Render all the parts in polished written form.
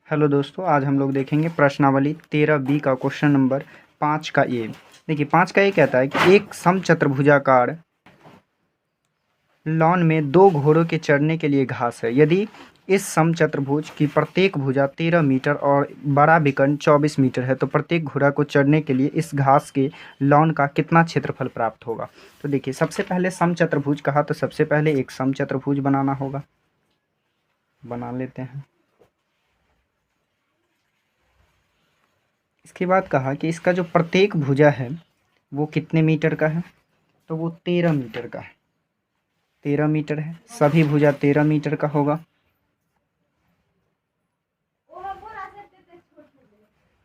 Hello दोस्तों, आज हम लोग देखेंगे प्रश्नावली 13B का क्वेश्चन नंबर 5 का ए। देखिए 5 का ए कहता है कि एक समचतुर्भुजाकार लॉन में दो घोड़ों के चरने के लिए घास है। यदि इस समचतुर्भुज की प्रत्येक भुजा 13 मीटर और बड़ा विकर्ण 24 मीटर है तो प्रत्येक घोड़ा को चरने के लिए इस घास के लॉन का कितना क्षेत्रफल प्राप्त होगा। तो देखिए सबसे पहले समचतुर्भुज कहा तो सबसे पहले एक समचतुर्भुज बनाना होगा। बना लेते हैं। इसके बाद कहा कि इसका जो प्रत्येक भुजा है वो कितने मीटर का है, तो वो 13 मीटर का है। 13 मीटर है, सभी भुजा 13 मीटर का होगा।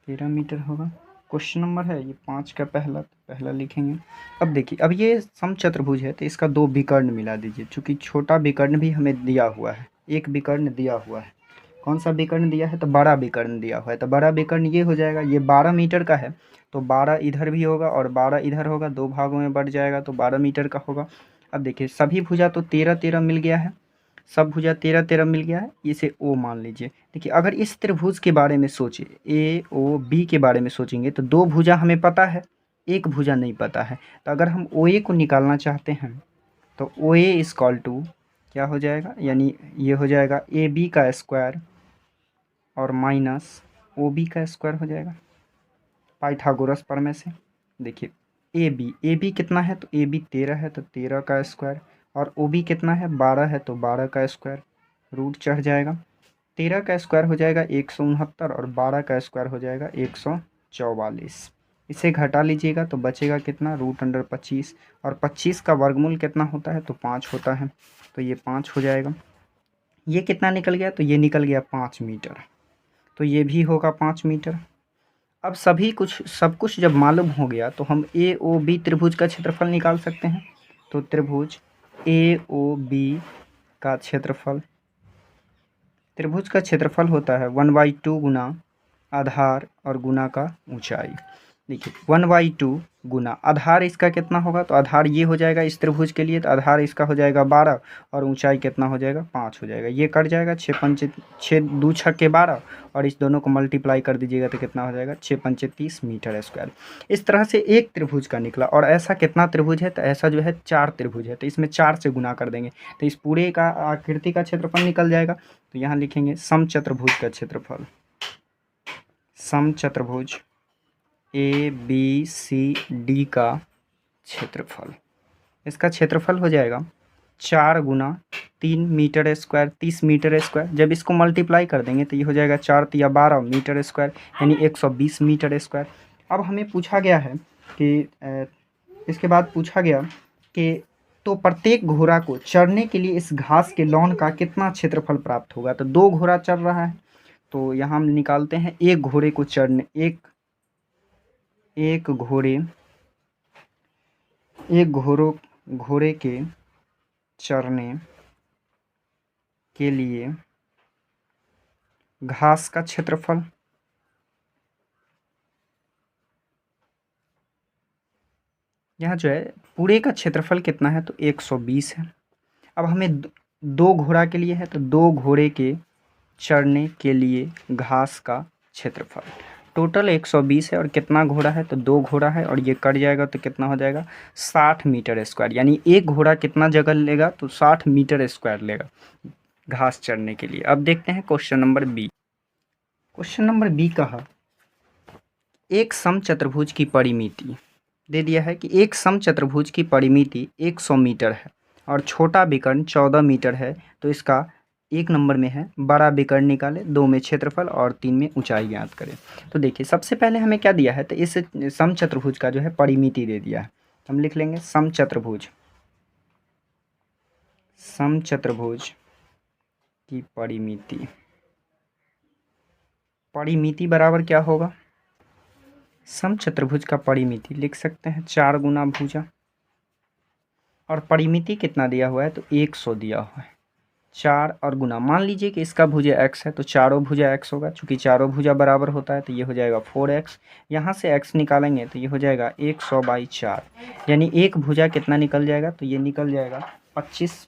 13 मीटर होगा। क्वेश्चन नंबर है ये 5 का पहला, तो पहला लिखेंगे। अब देखिए, अब ये समचतुर्भुज है तो इसका दो विकर्ण मिला दीजिए, चूंकि छोटा विकर्ण भी हमें दिया हुआ है, एक विकर्ण दिया हुआ है। कौन सा विकर्ण दिया है, तो बड़ा विकर्ण दिया हुआ है। तो बड़ा विकर्ण ये हो जाएगा, ये 12 मीटर का है तो 12 इधर भी होगा और 12 इधर होगा, दो भागों में बढ़ जाएगा तो 12 मीटर का होगा। अब देखिए सभी भुजा तो 13 13 मिल गया है, सब भुजा 13 13 मिल गया है, इसे ओ मान लीजिए। देखिए अगर इस त्रिभुज के बारे में सोचे, ए ओ बी के बारे में सोचेंगे तो दो भुजा हमें पता है, एक भुजा नहीं पता है। तो अगर हम ओ ए को निकालना चाहते हैं तो ओ ए इक्वल टू क्या हो जाएगा, यानी ये हो जाएगा ए बी का स्क्वायर और माइनस ओ बी का स्क्वायर हो जाएगा पाइथागोरस प्रमेय से। देखिए ए बी कितना है, तो ए बी 13 है तो 13 का स्क्वायर, और ओ बी कितना है 12 है तो 12 का स्क्वायर, रूट चढ़ जाएगा। 13 का स्क्वायर हो जाएगा 169 और 12 का स्क्वायर हो जाएगा 144। इसे घटा लीजिएगा तो बचेगा कितना, √25, और 25 का वर्गमूल कितना होता है, तो 5 होता है, तो ये 5 हो जाएगा। ये कितना निकल गया, तो ये निकल गया 5 मीटर, तो ये भी होगा 5 मीटर। अब सब कुछ जब मालूम हो गया तो हम ए ओ बी त्रिभुज का क्षेत्रफल निकाल सकते हैं। तो त्रिभुज ए ओ बी का क्षेत्रफल, त्रिभुज का क्षेत्रफल होता है 1/2 गुना आधार और गुना का ऊंचाई। देखिए 1/2 गुना आधार इसका कितना होगा, तो आधार ये हो जाएगा इस त्रिभुज के लिए, तो आधार इसका हो जाएगा 12 और ऊंचाई कितना हो जाएगा 5 हो जाएगा। ये कट जाएगा, 6 2 6 के 12 और इस दोनों को मल्टीप्लाई कर दीजिएगा तो कितना हो जाएगा 6 5 30 मीटर स्क्वायर। इस तरह से एक त्रिभुज का निकला। और ऐसा कितना त्रिभुज है, तो ऐसा जो है 4 त्रिभुज है, तो इसमें 4 से गुना कर देंगे तो इस पूरे का आकृति का क्षेत्रफल निकल जाएगा। तो यहाँ लिखेंगे समचतुर्भुज का क्षेत्रफल, समचतुर्भुज ए बी सी डी का क्षेत्रफल, इसका क्षेत्रफल हो जाएगा 4 गुना 3 मीटर स्क्वायर, 30 मीटर स्क्वायर। जब इसको मल्टीप्लाई कर देंगे तो ये हो जाएगा 4 या 12 मीटर स्क्वायर, यानी 120 मीटर स्क्वायर। अब हमें पूछा गया है कि इसके बाद पूछा गया कि तो प्रत्येक घोड़ा को चरने के लिए इस घास के लॉन का कितना क्षेत्रफल प्राप्त होगा। तो दो घोड़ा चर रहा है तो यहाँ हम निकालते हैं, एक घोड़े को चरने, घोड़े के चरने के लिए घास का क्षेत्रफल, यहाँ जो है पूरे का क्षेत्रफल कितना है, तो 120 है। अब हमें दो घोड़ा के लिए है तो दो घोड़े के चरने के लिए घास का क्षेत्रफल टोटल 120 है, और कितना घोड़ा है, तो दो घोड़ा है और ये कट जाएगा तो कितना हो जाएगा 60 मीटर स्क्वायर, यानी एक घोड़ा कितना जगह लेगा, तो 60 मीटर स्क्वायर लेगा घास चरने के लिए। अब देखते हैं question number B. Question number B कहा एक समचतुर्भुज की परिमिति दे दिया है कि एक समचतुर्भुज की परिमिति 100 मीटर है और छोटा विकर्ण 14 मीटर है। तो इसका एक नंबर में है बड़ा विकर्ण निकाले, दो में क्षेत्रफल और तीन में ऊंचाई ज्ञात करें। तो देखिए सबसे पहले हमें क्या दिया है, तो इस समचतुर्भुज का जो है परिमिति दे दिया है। हम लिख लेंगे समचतुर्भुज की परिमिति बराबर क्या होगा, समचतुर्भुज का परिमिति लिख सकते हैं 4 गुना भुजा, और परिमिति कितना दिया हुआ है, तो 100 दिया हुआ है। 4 और गुना, मान लीजिए कि इसका भुजा x है तो चारों भुजा x होगा, चूंकि चारों भुजा बराबर होता है तो ये हो जाएगा 4x। यहाँ से x निकालेंगे तो ये हो जाएगा 100/4, यानी एक भुजा कितना निकल जाएगा, तो ये निकल जाएगा 25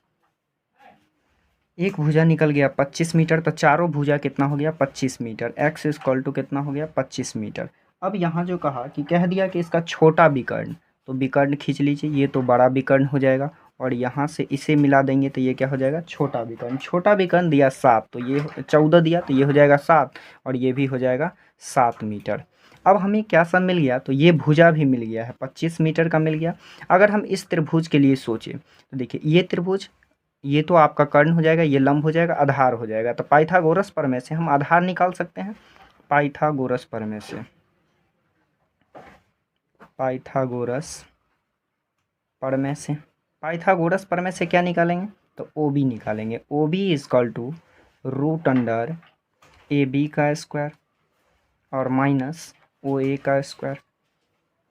एक भुजा निकल गया 25 मीटर, तो चारों भुजा कितना हो गया 25 मीटर। x इक्वल टू कितना हो गया 25 मीटर। अब यहाँ जो कहा कि कह दिया कि इसका छोटा विकर्ण, तो विकर्ण खींच लीजिए, ये तो बड़ा विकर्ण हो जाएगा और यहाँ से इसे मिला देंगे तो ये क्या हो जाएगा छोटा विकर्ण। छोटा विकर्ण दिया 7, तो ये 14 दिया तो ये हो जाएगा 7 और ये भी हो जाएगा 7 मीटर। अब हमें क्या सब मिल गया, तो ये भुजा भी मिल गया है 25 मीटर का मिल गया। अगर हम इस त्रिभुज के लिए सोचें तो देखिए ये त्रिभुज, ये तो आपका कर्ण हो जाएगा, ये लंब हो जाएगा, आधार हो जाएगा। तो पाइथागोरस प्रमेय से हम आधार निकाल सकते हैं। पाइथागोरस प्रमेय से, पाइथागोरस प्रमेय से, पाइथागोरस प्रमेय से क्या निकालेंगे, तो ओ बी निकालेंगे। O B equal to root under A B का स्क्वायर और माइनस ओ ए का स्क्वायर।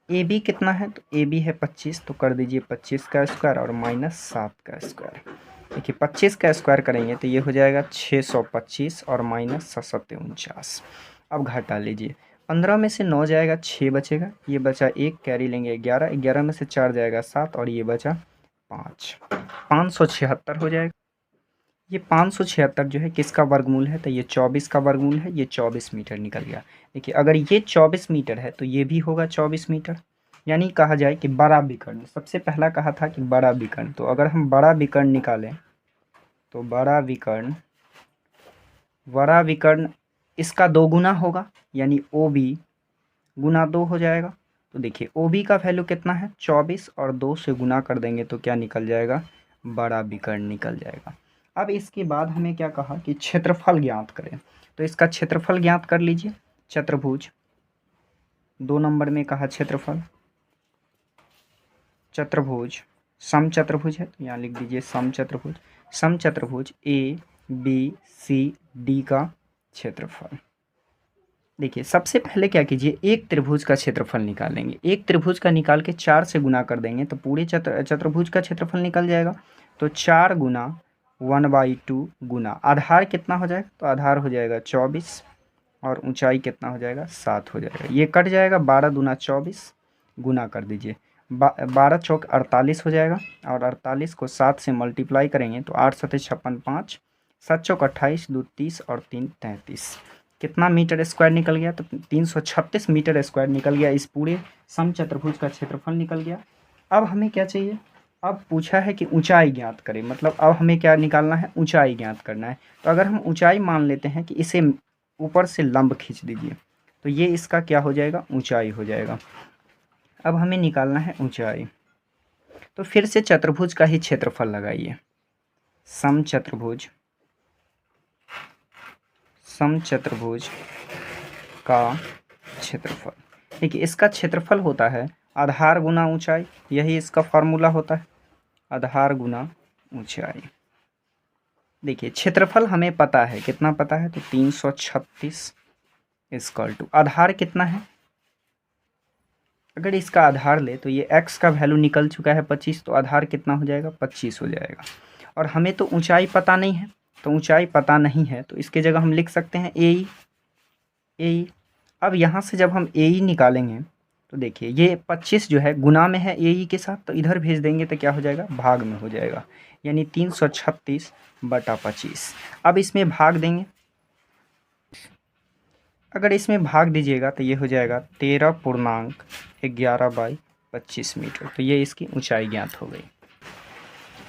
ए बी कितना है, तो ए बी है 25, तो कर दीजिए 25 का स्क्वायर और माइनस 7 का स्क्वायर। देखिए 25 का स्क्वायर करेंगे तो ये हो जाएगा 625 और माइनस 749। अब घटा लीजिए, 15 में से 9 जाएगा 6 बचेगा, ये बचा 1, कैरी लेंगे 11, 11 में से 4 जाएगा 7 और ये बचा 5, 576 हो जाएगा। ये 576 जो है किसका वर्गमूल है, तो ये 24 का वर्गमूल है, ये 24 मीटर निकल गया। देखिए अगर ये 24 मीटर है तो ये भी होगा 24 मीटर। यानी कहा जाए कि बड़ा विकर्ण, सबसे पहला कहा था कि बड़ा विकर्ण, तो अगर हम बड़ा विकर्ण निकालें तो बड़ा विकर्ण इसका 2 गुना होगा, यानी ओ बी गुना 2 हो जाएगा। तो देखिए ओ बी का वैल्यू कितना है 24 और 2 से गुना कर देंगे तो क्या निकल जाएगा, बड़ा विकर्ण निकल जाएगा। अब इसके बाद हमें क्या कहा कि क्षेत्रफल ज्ञात करें, तो इसका क्षेत्रफल ज्ञात कर लीजिए। चतुर्भुज 2 नंबर में कहा क्षेत्रफल, चतुर्भुज सम चतुर्भुज है तो यहाँ लिख दीजिए सम चतुर्भुज। सम चतुर्भुज ए बी सी डी का क्षेत्रफल। देखिए सबसे पहले क्या कीजिए, एक त्रिभुज का क्षेत्रफल निकालेंगे। एक त्रिभुज का निकाल के 4 से गुना कर देंगे तो पूरे चतुर्भुज का क्षेत्रफल निकल जाएगा। तो 4 गुना 1/2 गुना आधार कितना हो जाएगा, तो आधार हो जाएगा 24 और ऊंचाई कितना हो जाएगा 7 हो जाएगा। ये कट जाएगा, 12 दूना 24 गुना कर दीजिए, 12 चौक 48 हो जाएगा और 48 को 7 से मल्टीप्लाई करेंगे तो 8 सते 56, 5 7 चौक 28, 2 30 और 3 33। कितना मीटर स्क्वायर निकल गया, तो 336 मीटर स्क्वायर निकल गया। इस पूरे समचतुर्भुज का क्षेत्रफल निकल गया। अब हमें क्या चाहिए, अब पूछा है कि ऊंचाई ज्ञात करें, मतलब अब हमें क्या निकालना है, ऊंचाई ज्ञात करना है। तो अगर हम ऊंचाई मान लेते हैं कि इसे ऊपर से लंब खींच दीजिए तो ये इसका क्या हो जाएगा, ऊंचाई हो जाएगा। अब हमें निकालना है ऊंचाई, तो फिर से चतुर्भुज का ही क्षेत्रफल लगाइए। समचतुर्भुज का क्षेत्रफल, देखिए इसका क्षेत्रफल होता है आधार गुना ऊंचाई, यही इसका फॉर्मूला होता है, आधार गुना ऊंचाई। देखिए क्षेत्रफल हमें पता है, कितना पता है, तो 336 इक्वल टू आधार कितना है, अगर इसका आधार ले तो ये x का वैल्यू निकल चुका है 25, तो आधार कितना हो जाएगा 25 हो जाएगा। और हमें तो ऊंचाई पता नहीं है, तो ऊंचाई पता नहीं है तो इसके जगह हम लिख सकते हैं ए। अब यहाँ से जब हम ए निकालेंगे तो देखिए ये 25 जो है गुना में है ए के साथ, तो इधर भेज देंगे तो क्या हो जाएगा, भाग में हो जाएगा, यानी 336/25। अब इसमें भाग देंगे, अगर इसमें भाग दीजिएगा तो ये हो जाएगा 13.11/25 मीटर। तो ये इसकी ऊंचाई ज्ञात हो गई।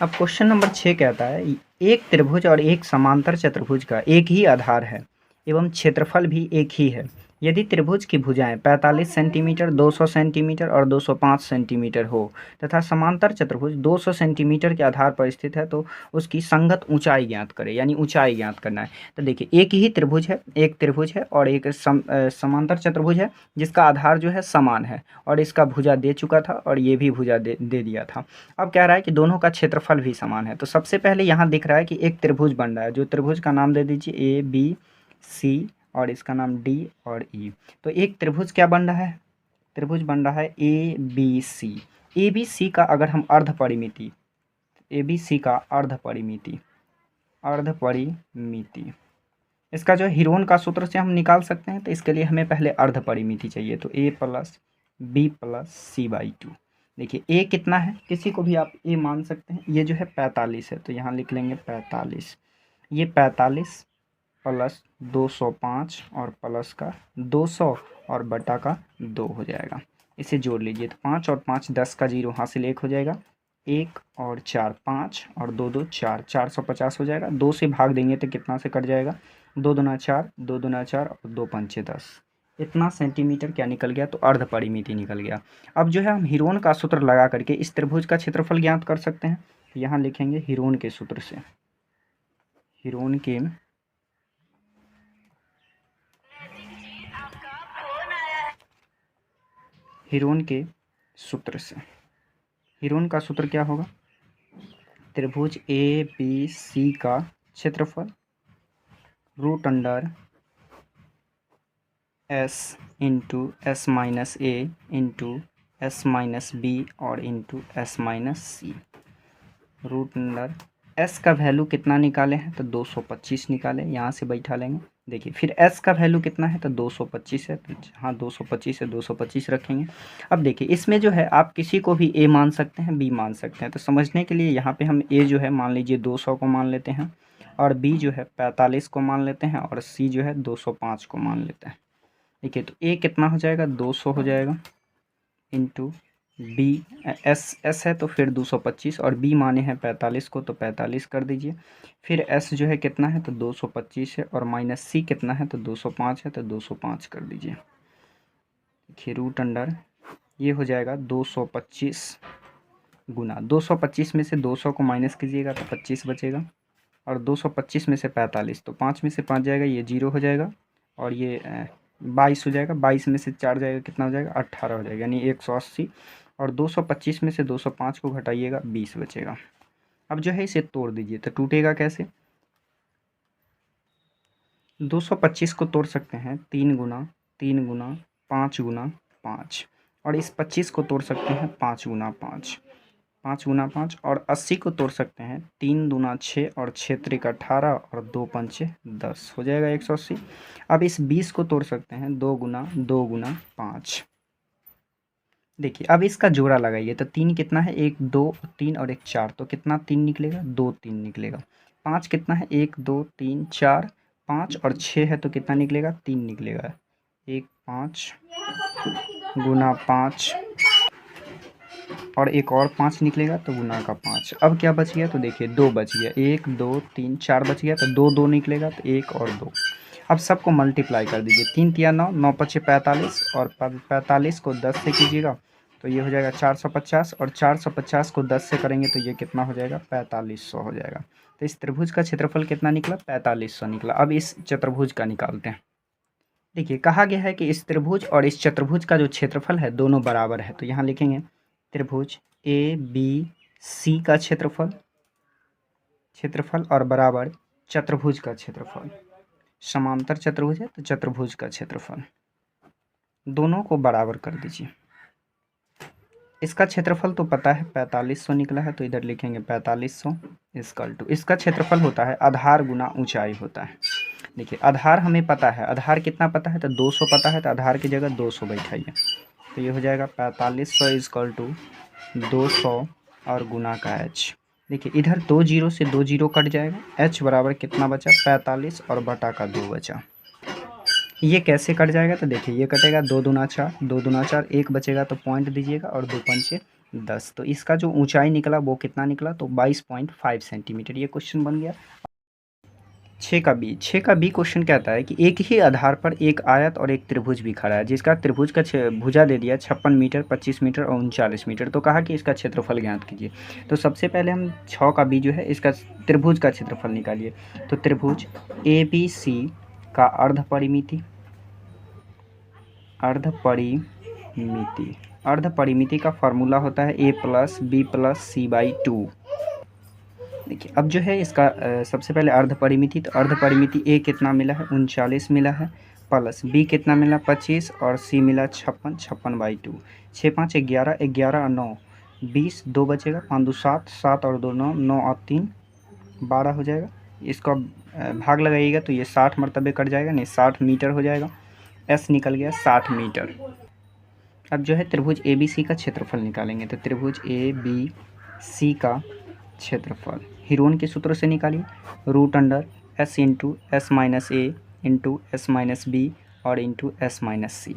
अब क्वेश्चन नंबर 6 कहता है एक त्रिभुज और एक समांतर चतुर्भुज का एक ही आधार है एवं क्षेत्रफल भी एक ही है। यदि त्रिभुज की भुजाएं 45 सेंटीमीटर, 200 सेंटीमीटर और 205 सेंटीमीटर हो तथा समांतर चतुर्भुज 200 सेंटीमीटर के आधार पर स्थित है तो उसकी संगत ऊंचाई ज्ञात करें, यानी ऊंचाई ज्ञात करना है। तो देखिए एक ही त्रिभुज है, एक त्रिभुज है और एक समांतर चतुर्भुज है जिसका आधार जो है समान है और इसका भुजा दे चुका था और ये भी भुजा दे दिया था। अब कह रहा है कि दोनों का क्षेत्रफल भी समान है। तो सबसे पहले यहाँ दिख रहा है कि एक त्रिभुज बन रहा है, जो त्रिभुज का नाम दे दीजिए ABC और इसका नाम D और E। तो एक त्रिभुज क्या बन रहा है, त्रिभुज बन रहा है ABC। ABC का अगर हम अर्ध परिमिति, ABC का अर्ध परिमिति इसका जो हिरोन का सूत्र से हम निकाल सकते हैं। तो इसके लिए हमें पहले अर्ध परिमिति चाहिए, तो A + B + C/2। देखिए A कितना है, किसी को भी आप A मान सकते हैं, ये जो है 45 है तो यहाँ लिख लेंगे 45 ये 45 प्लस 205 और प्लस का 200 और बटा का 2 हो जाएगा। इसे जोड़ लीजिए तो 5 और 5 10 का 0 हासिल 1 हो जाएगा। 1 और 4 5 और 2 2 4 450 हो जाएगा। 2 से भाग देंगे तो कितना से कट जाएगा? 2 दूना 4 2 दूना 4 और 2 पंचे 10। इतना सेंटीमीटर क्या निकल गया? तो अर्ध परिमिति निकल गया। अब जो है हम हीरोन का सूत्र लगा करके इस त्रिभुज का क्षेत्रफल ज्ञात कर सकते हैं। यहाँ लिखेंगे हीरोन के सूत्र से, हीरोन के सूत्र से। हीरोन का सूत्र क्या होगा? त्रिभुज ए बी सी का क्षेत्रफल root under S into S minus A into S minus B और into S minus C. Root under S का वैल्यू कितना निकाले हैं? तो 225 निकाले, यहाँ से बैठा लेंगे। देखिए फिर एस का वैल्यू कितना है? तो 225 है, तो हाँ 225 है, 225 रखेंगे। अब देखिए इसमें जो है आप किसी को भी ए मान सकते हैं, बी मान सकते हैं। तो समझने के लिए यहाँ पे हम ए जो है मान लीजिए 200 को मान लेते हैं, और बी जो है 45 को मान लेते हैं, और सी जो है 205 को मान लेते हैं। देखिए तो ए कितना हो जाएगा? 200 हो जाएगा इंटू बी एस है तो फिर 225, और बी माने हैं 45 को तो 45 कर दीजिए। फिर एस जो है कितना है? तो 225 है, और माइनस सी कितना है? तो 205 है, तो 205 कर दीजिए। देखिए रूट अंडर ये हो जाएगा 225 गुना 225 में से 200 को माइनस कीजिएगा तो 25 बचेगा, और 225 में से 45 तो 5 में से 5 जाएगा, ये 0 हो जाएगा, और ये 22 हो जाएगा। 22 में से 4 जाएगा, कितना हो जाएगा? 18 हो जाएगा, यानी 180। और 225 में से 205 को घटाइएगा, 20 बचेगा। अब जो है इसे तोड़ दीजिए तो टूटेगा कैसे? 225 को तोड़ सकते हैं 3 गुना 3 गुना 5 गुना 5, और इस 25 को तोड़ सकते हैं 5 गुना 5 5 गुना 5, और 80 को तोड़ सकते हैं 3 दूना 6 और 6 त्रिक 18 और 2 पंचे 10 हो जाएगा 180। अब इस 20 को तोड़ सकते हैं 2 गुना 5। देखिए अब इसका जोड़ा लगाइए तो 3 कितना है? 1 2 3 और 1 4, तो कितना 3 निकलेगा? 2 3 निकलेगा। 5 कितना है? 1 2 3 4 5, और 6 है तो कितना निकलेगा? 3 निकलेगा। 1 5 गुना 5, और एक और 5 निकलेगा तो गुना का 5। अब क्या बच गया? तो देखिए 2 बच गया। 1 2 3 4 बच गया, तो 2 2 निकलेगा, तो 1 और 2। अब सबको मल्टीप्लाई कर दीजिए। 3 तिया 9 9 पचे 45, और 45 को 10 से कीजिएगा तो ये हो जाएगा 450, और 450 को 10 से करेंगे तो ये कितना हो जाएगा? 4500 हो जाएगा। तो इस त्रिभुज का क्षेत्रफल कितना निकला? 4500 निकला। अब इस चतुर्भुज का निकालते हैं। देखिए कहा गया है कि इस त्रिभुज और इस चतुर्भुज का जो क्षेत्रफल है दोनों बराबर है। तो यहाँ लिखेंगे त्रिभुज ए बी सी का क्षेत्रफल और बराबर चतुर्भुज का क्षेत्रफल। समांतर चतुर्भुज है तो चतुर्भुज का क्षेत्रफल, दोनों को बराबर कर दीजिए। इसका क्षेत्रफल तो पता है 4500 निकला है, तो इधर लिखेंगे 4500 इक्वल टू, इसका क्षेत्रफल होता है आधार गुना ऊंचाई होता है। देखिए आधार हमें पता है, आधार कितना पता है? तो 200 पता है, तो आधार की जगह 200 बैठाइए, तो ये हो जाएगा 4500 इक्वल टू 200 और गुना का h। देखिए इधर 2 जीरो से 2 जीरो कट जाएगा, h बराबर कितना बचा? 45 और बटा का 2 बचा। ये कैसे कट जाएगा? तो देखिए ये कटेगा 2 दूना 4 2 दूना 4, 1 बचेगा तो पॉइंट दीजिएगा, और 2 पंचे 10। तो इसका जो ऊंचाई निकला वो कितना निकला? तो 22.5 सेंटीमीटर। ये क्वेश्चन बन गया। 6 का बी क्वेश्चन कहता है कि एक ही आधार पर एक आयत और एक त्रिभुज भी खड़ा है, जिसका त्रिभुज का भुजा दे दिया 56 मीटर 25 मीटर और 39 मीटर। तो कहा कि इसका क्षेत्रफल ज्ञात कीजिए। तो सबसे पहले हम 6 का बी जो है इसका त्रिभुज का क्षेत्रफल निकालिए। तो त्रिभुज ए बी सी का अर्ध परिमिति का फार्मूला होता है a plus B plus C by 2। देखिए अब जो है इसका सबसे पहले अर्ध परिमिति, तो अर्ध परिमिति a कितना मिला है? 39 मिला है, प्लस b कितना मिला? 25, और c मिला 56, 56 बाई 2। 6 5 11, 11 और 9 20, 2 बचेगा, 5 2 7, 7 और 2 9, 9 और 3 12 हो जाएगा। इसका भाग लगाइएगा तो ये 60 मरतबे कट जाएगा, नहीं 60 मीटर हो जाएगा। s निकल गया 60 मीटर। अब जो है त्रिभुज ए बी सी का क्षेत्रफल निकालेंगे। तो त्रिभुज ए बी सी का क्षेत्रफल हीरोन के सूत्र से निकालिए। Root under S into S minus A into S minus B और इंटू एस माइनस सी।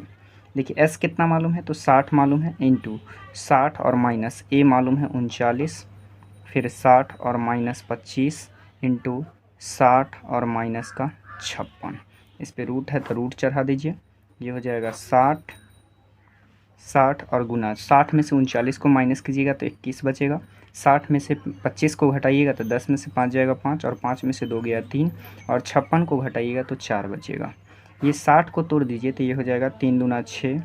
देखिए एस कितना मालूम है, तो 60 मालूम है, इंटू 60 और माइनस ए मालूम है 39, फिर 60 और माइनस 25 इंटू 60 और माइनस का 56। इस पे रूट है तो रूट चढ़ा दीजिए, ये हो जाएगा 60, 60 और गुना 60 में से 39 को माइनस कीजिएगा तो 21 बचेगा, 60 में से 25 को घटाइएगा तो 10 में से 5 जाएगा 5 और 5 में से 2 गया 3 और 56 को घटाइएगा तो 4 बचेगा। ये 60 को तोड़ दीजिए तो ये हो जाएगा 3 दूना 6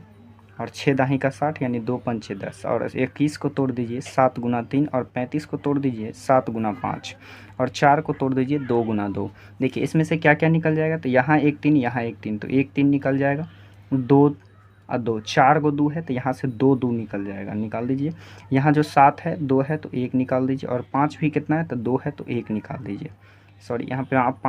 और 6 दाही का 60 यानी 2 पंचे 10 और 21 को तोड़ दीजिए 7 गुना 3 और 35 को तोड़ दीजिए 7 गुना 5 और 4 को तोड़ दीजिए 2 गुना 2। देखिए इसमें से क्या क्या निकल जाएगा, तो यहाँ एक 3 यहाँ एक 3 तो एक 3 निकल जाएगा, 2 और 2 4 को 2 है तो यहाँ से 2 2 निकल जाएगा, निकाल दीजिए। यहाँ जो 7 है 2 है तो 1 निकाल दीजिए और 5 भी कितना है तो 2 है तो 1 निकाल दीजिए। सॉरी यहाँ पे आप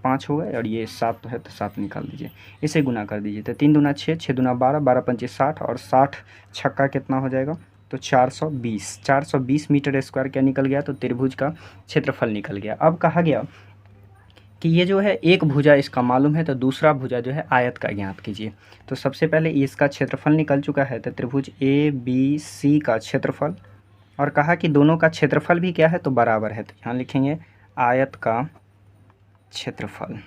5 हो गए और ये 7 है तो 7 निकाल दीजिए। इसे गुना कर दीजिए तो 3 दूना 6, 6 दूना 12, 12 पंचे 60 और 60 छक्का कितना हो जाएगा तो 420। 420 मीटर स्क्वायर क्या निकल गया, तो त्रिभुज का क्षेत्रफल निकल गया। अब कहा गया कि ये जो है एक भुजा इसका मालूम है तो दूसरा भुजा जो है आयत का ज्ञात कीजिए। तो सबसे पहले इसका क्षेत्रफल निकल चुका है, तो त्रिभुज ए बी सी का क्षेत्रफल, और कहा कि दोनों का क्षेत्रफल भी क्या है तो बराबर है, तो यहाँ लिखेंगे आयत का क्षेत्रफल।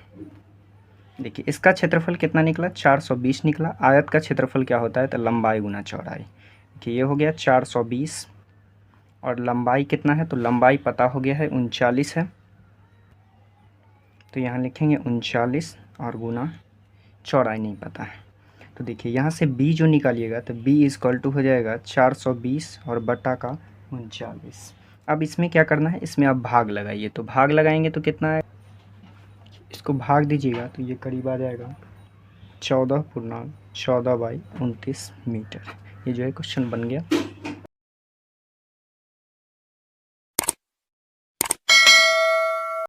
देखिए इसका क्षेत्रफल कितना निकला 420 निकला। आयत का क्षेत्रफल क्या होता है तो लंबाई गुना चौड़ाई। देखिए ये हो गया 420 और लंबाई कितना है तो लंबाई पता हो गया है 39 है, तो यहाँ लिखेंगे 39 और गुना चौड़ाई नहीं पता है। तो देखिए यहाँ से b जो निकालिएगा तो b इक्वल टू हो जाएगा 420 और बटा का 39। अब इसमें क्या करना है, इसमें आप भाग लगाइए, तो भाग लगाएंगे तो कितना है, इसको भाग दीजिएगा तो ये करीब आ जाएगा 14 पूर्णांक 14/29 मीटर। ये जो है क्वेश्चन बन गया।